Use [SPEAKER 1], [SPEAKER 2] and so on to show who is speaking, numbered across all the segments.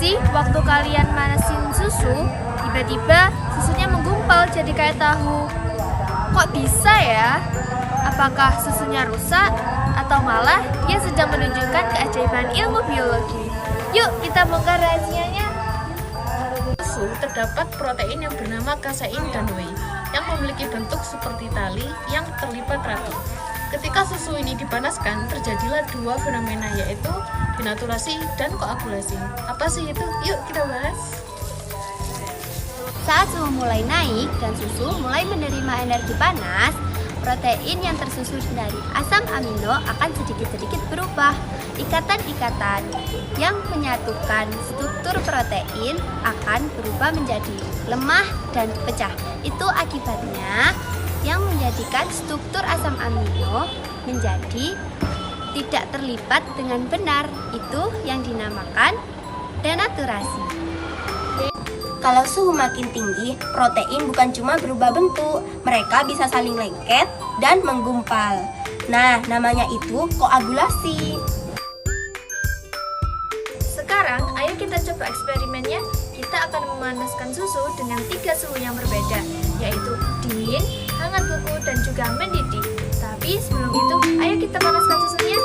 [SPEAKER 1] sih waktu kalian manasin susu, tiba-tiba susunya menggumpal jadi kayak tahu? Kok bisa ya? Apakah susunya rusak? Atau malah dia sedang menunjukkan keajaiban ilmu biologi? Yuk kita bongkar rahasianya.
[SPEAKER 2] Susu terdapat protein yang bernama kasein dan whey yang memiliki bentuk seperti tali yang terlipat rapi. Ketika susu ini dipanaskan, terjadilah dua fenomena, yaitu denaturasi dan koagulasi. Apa sih itu? Yuk kita bahas.
[SPEAKER 3] Saat suhu mulai naik dan susu mulai menerima energi panas, protein yang tersusun dari asam amino akan sedikit-sedikit berubah. Ikatan-ikatan yang menyatukan struktur protein akan berubah menjadi lemah dan pecah. Itu akibatnya yang menjadikan struktur asam amino menjadi tidak terlipat dengan benar. Itu yang dinamakan denaturasi.
[SPEAKER 4] Kalau suhu makin tinggi, protein bukan cuma berubah bentuk, mereka bisa saling lengket dan menggumpal. Nah, namanya itu koagulasi.
[SPEAKER 1] Sekarang ayo kita coba eksperimennya. Kita akan memanaskan susu dengan 3 suhu yang berbeda, yaitu dingin, hangat kuku, dan juga mendidih. Tapi sebelum itu, ayo kita panaskan susunya.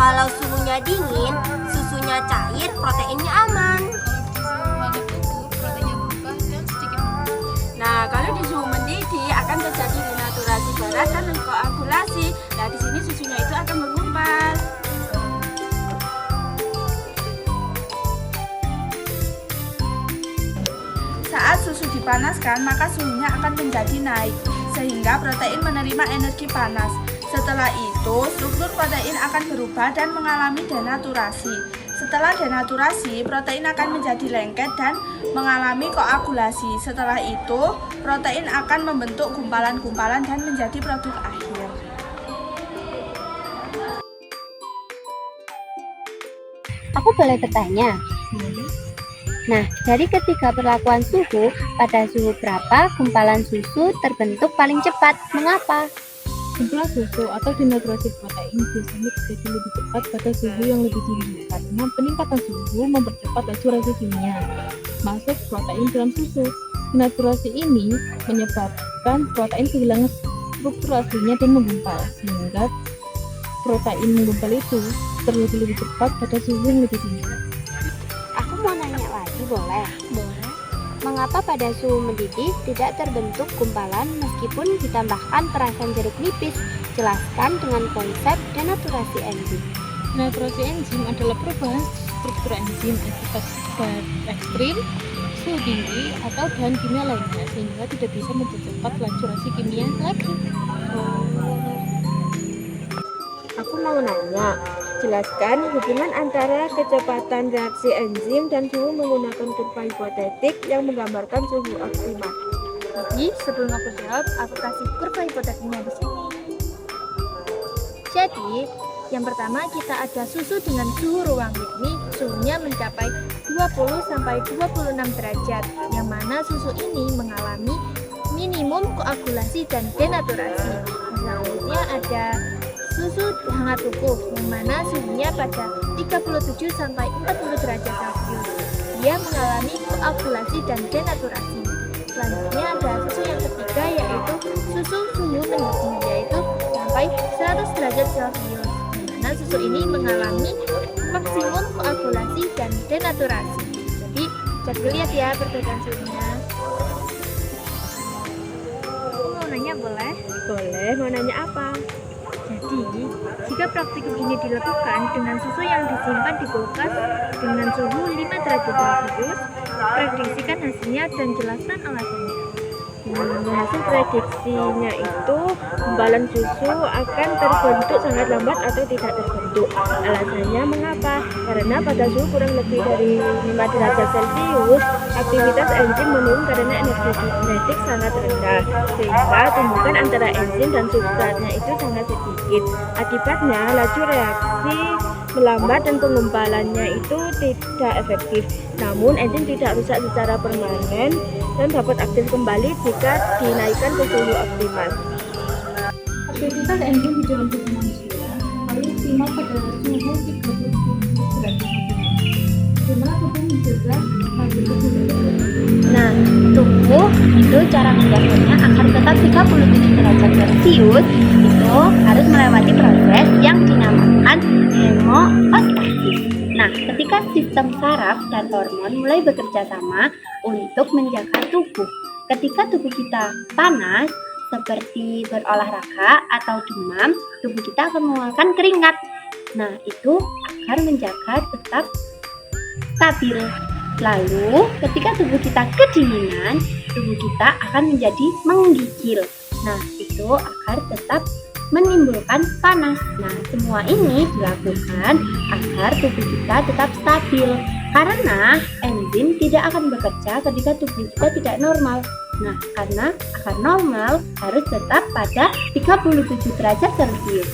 [SPEAKER 4] Kalau suhunya dingin, susunya cair, proteinnya aman.
[SPEAKER 5] Nah, kalau di suhu mendidih akan terjadi denaturasi berat dan koagulasi. Nah, di sini susunya itu akan menggumpal. Saat susu dipanaskan, maka suhunya akan menjadi naik, sehingga protein menerima energi panas. Setelah itu, struktur protein akan berubah dan mengalami denaturasi. Setelah denaturasi, protein akan menjadi lengket dan mengalami koagulasi. Setelah itu, protein akan membentuk gumpalan-gumpalan dan menjadi produk akhir.
[SPEAKER 3] Aku boleh bertanya? Nah, dari ketiga perlakuan suhu, pada suhu berapa gumpalan susu terbentuk paling cepat? Mengapa?
[SPEAKER 6] Kumpulan susu atau denaturasi protein biasanya terjadi lebih cepat pada suhu yang lebih tinggi karena peningkatan suhu mempercepat laju reaksi kimia masuk protein dalam susu. Denaturasi ini menyebabkan protein kehilangan struktur aslinya dan menggumpal, sehingga protein menggumpal itu terjadi lebih cepat pada suhu yang lebih tinggi.
[SPEAKER 3] Aku mau nanya lagi, boleh? Boleh. Mengapa pada suhu mendidih tidak terbentuk gumpalan meskipun ditambahkan perasan jeruk nipis? Jelaskan dengan konsep denaturasi enzim.
[SPEAKER 6] Denaturasi enzim adalah perubahan struktur enzim akibat bahan ekstrim, suhu tinggi, atau bahan kimia lainnya sehingga tidak bisa mempercepat laju reaksi kimia lagi.
[SPEAKER 5] Aku mau nanya, jelaskan hubungan antara kecepatan reaksi enzim dan suhu menggunakan kurva hipotetik yang menggambarkan suhu optimal.
[SPEAKER 1] Jadi sebelum aku jawab, aku kasih kurva hipotetiknya di sini. Jadi, yang pertama kita ada susu dengan suhu ruang, yakni suhunya mencapai 20-26 derajat, yang mana susu ini mengalami minimum koagulasi dan denaturasi. Selanjutnya ada susu hangat ukuh, yang mana suhunya pada 37-40 derajat Celcius. Dia mengalami koagulasi dan denaturasi. Selanjutnya ada susu yang ketiga, yaitu susu suhu mendidih, yaitu sampai 100 derajat Celcius. Di mana susu ini mengalami maksimum koagulasi dan denaturasi. Jadi, jadi lihat ya perbedaan suhunya. Aku mau nanya boleh?
[SPEAKER 5] Boleh, mau nanya apa?
[SPEAKER 1] Jadi, Jika praktikum ini dilakukan dengan susu yang disimpan di kulkas dengan suhu 5 derajat Celcius, prediksikan hasilnya dan jelaskan alasannya.
[SPEAKER 7] Hasil prediksinya itu gumpalan susu akan terbentuk sangat lambat atau tidak terbentuk. Alasannya mengapa? Karena pada suhu kurang lebih dari 5 derajat Celcius, aktivitas enzim menurun karena energi kinetik sangat rendah, sehingga tumbukan antara enzim dan substratnya itu sangat sedikit. Akibatnya laju reaksi melambat dan penggumpalannya itu tidak efektif. Namun enzim tidak rusak secara permanen dan dapat aktif kembali jika dinaikkan ke suhu optimal.
[SPEAKER 6] Aktivitas enzim di dalam tubuh manusia paling optimal pada suhu 30 derajat. Bagaimana tubuh menjaga stabilitas udara?
[SPEAKER 3] Nah, tubuh itu cara menjaganya agar tetap 37 derajat Celcius itu harus melewati proses yang dinamakan hemostasis. Nah, ketika sistem saraf dan hormon mulai bekerja sama untuk menjaga tubuh. Ketika tubuh kita panas, seperti berolahraga atau demam, tubuh kita akan mengeluarkan keringat. Nah, itu agar menjaga tetap stabil. Lalu, ketika tubuh kita kedinginan, tubuh kita akan menjadi menggigil. Nah, itu agar tetap menimbulkan panas. Nah, semua ini dilakukan agar tubuh kita tetap stabil. Karena enzim tidak akan bekerja ketika tubuh kita tidak normal. Nah, karena agar normal harus tetap pada 37 derajat Celcius.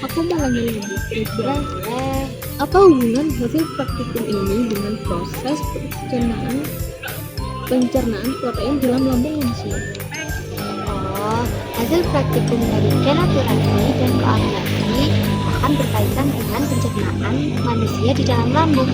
[SPEAKER 6] Aku mau nanya lagi, kira-kira apa hubungan hasil praktikum ini dengan proses pencernaan protein dalam lambung manusia?
[SPEAKER 3] Oh, hasil praktikum dari denaturasi dan koagulasi akan berkaitan dengan pencernaan manusia di dalam lambung.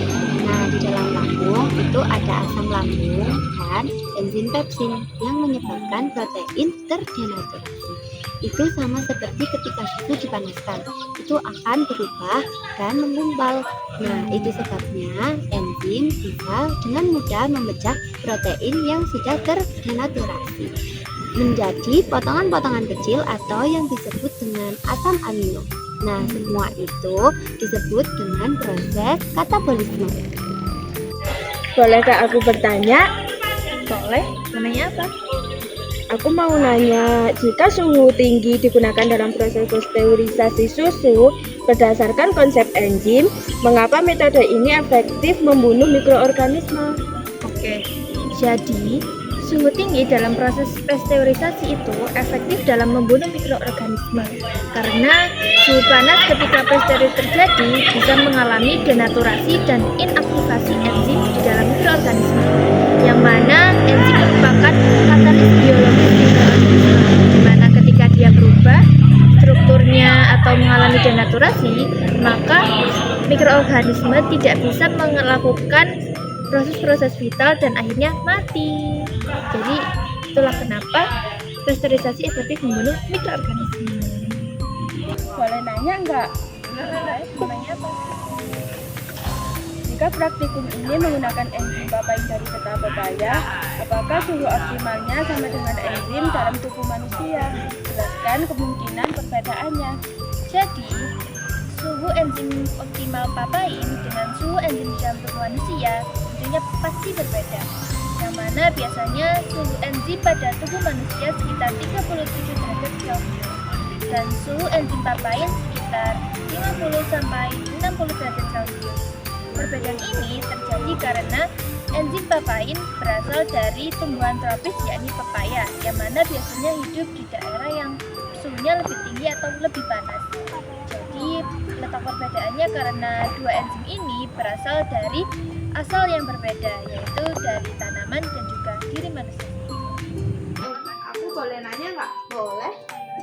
[SPEAKER 3] Nah, di dalam lambung itu ada asam lambung dan enzim pepsin yang menyebabkan protein terdenaturasi. Itu sama seperti ketika susu dipanaskan, itu akan berubah dan menggumpal. Nah, itu sebabnya enzim bisa dengan mudah memecah protein yang sudah terdenaturasi menjadi potongan-potongan kecil atau yang disebut dengan asam amino. Nah, semua itu disebut dengan proses katabolisme.
[SPEAKER 7] Bolehkah aku bertanya?
[SPEAKER 1] Boleh, menanya apa?
[SPEAKER 7] Aku mau nanya, jika suhu tinggi digunakan dalam proses pasteurisasi susu berdasarkan konsep enzim, mengapa metode ini efektif membunuh mikroorganisme?
[SPEAKER 1] Oke, jadi suhu tinggi dalam proses pasteurisasi itu efektif dalam membunuh mikroorganisme. Karena suhu panas ketika pasteuris terjadi bisa mengalami denaturasi dan inaktivasi enzim di dalam mikroorganisme, yang mana enzim merupakan katalis biologis mikroorganisme, di mana ketika dia berubah strukturnya atau mengalami denaturasi, maka mikroorganisme tidak bisa melakukan proses-proses vital dan akhirnya mati. Jadi itulah kenapa pasteurisasi efektif membunuh mikroorganisme.
[SPEAKER 5] Boleh nanya enggak?
[SPEAKER 1] Namanya apa?
[SPEAKER 5] Jika praktikum ini menggunakan enzim papain dari getah pepaya, apakah suhu optimalnya sama dengan enzim dalam tubuh manusia? Jelaskan kemungkinan perbedaannya.
[SPEAKER 1] Jadi, suhu enzim optimal papain dengan suhu enzim di dalam tubuh manusia tentunya pasti berbeda. Yang mana biasanya suhu enzim pada tubuh manusia sekitar 37 derajat Celcius dan suhu enzim papain sekitar 50 sampai 60 derajat Celcius. Perbedaan ini terjadi karena enzim papain berasal dari tumbuhan tropis yakni pepaya, yang mana biasanya hidup di daerah yang suhunya lebih tinggi atau lebih panas. Jadi letak perbedaannya karena dua enzim ini berasal dari asal yang berbeda, yaitu dari tanaman dan juga diri manusia.
[SPEAKER 5] Aku boleh nanya nggak? Boleh.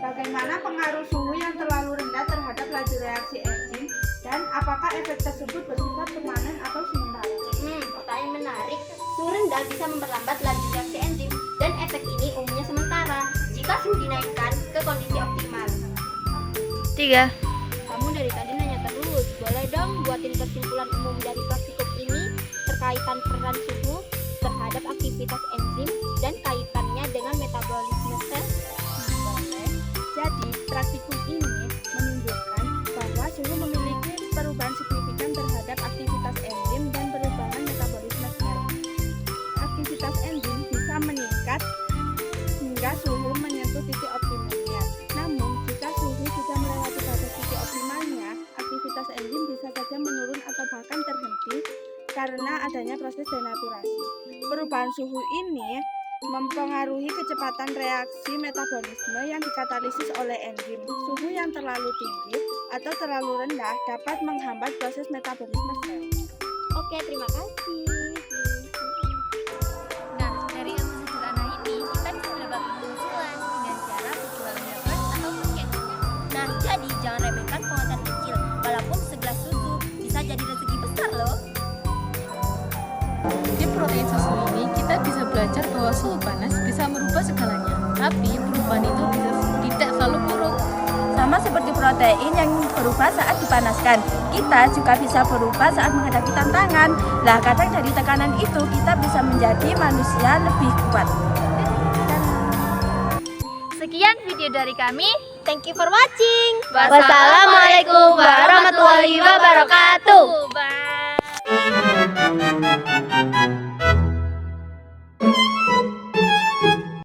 [SPEAKER 5] Bagaimana pengaruh suhu yang terlalu rendah terhadap laju reaksi enzim dan apakah efek tersebut bersifat permanen atau sementara?
[SPEAKER 4] Pertanyaan menarik. Suhu rendah bisa memperlambat laju reaksi enzim dan efek ini umumnya sementara jika suhu dinaikkan ke kondisi optimal.
[SPEAKER 1] 3.
[SPEAKER 3] Kamu dari tadi nanya terus, boleh dong buatin kesimpulan umum dari praktikum ini terkaitan peran suhu terhadap aktivitas enzim dan kaitannya dengan metabolisme sel?
[SPEAKER 5] Jadi, praktikum karena adanya proses denaturasi. Perubahan suhu ini mempengaruhi kecepatan reaksi metabolisme yang dikatalisis oleh enzim. Suhu yang terlalu tinggi atau terlalu rendah dapat menghambat proses metabolisme sel.
[SPEAKER 1] Oke, terima kasih.
[SPEAKER 3] Nah, dari ilmu sederhana ini kita bisa mendapat kesimpulan dengan cara berjualan dapat atau mengenai.
[SPEAKER 4] Nah, jadi jangan remehkan penguatan kecil. Walaupun segelas susu bisa jadi rezeki besar loh.
[SPEAKER 2] Di protein susu ini kita bisa belajar bahwa suhu panas bisa merubah segalanya. Tapi perubahan itu bisa tidak selalu buruk.
[SPEAKER 5] Sama seperti protein yang berubah saat dipanaskan, kita juga bisa berubah saat menghadapi tantangan. Lah, kadang dari tekanan itu kita bisa menjadi manusia lebih kuat.
[SPEAKER 1] Sekian video dari kami.
[SPEAKER 3] Thank you for watching.
[SPEAKER 1] Wassalamualaikum warahmatullahi wabarakatuh.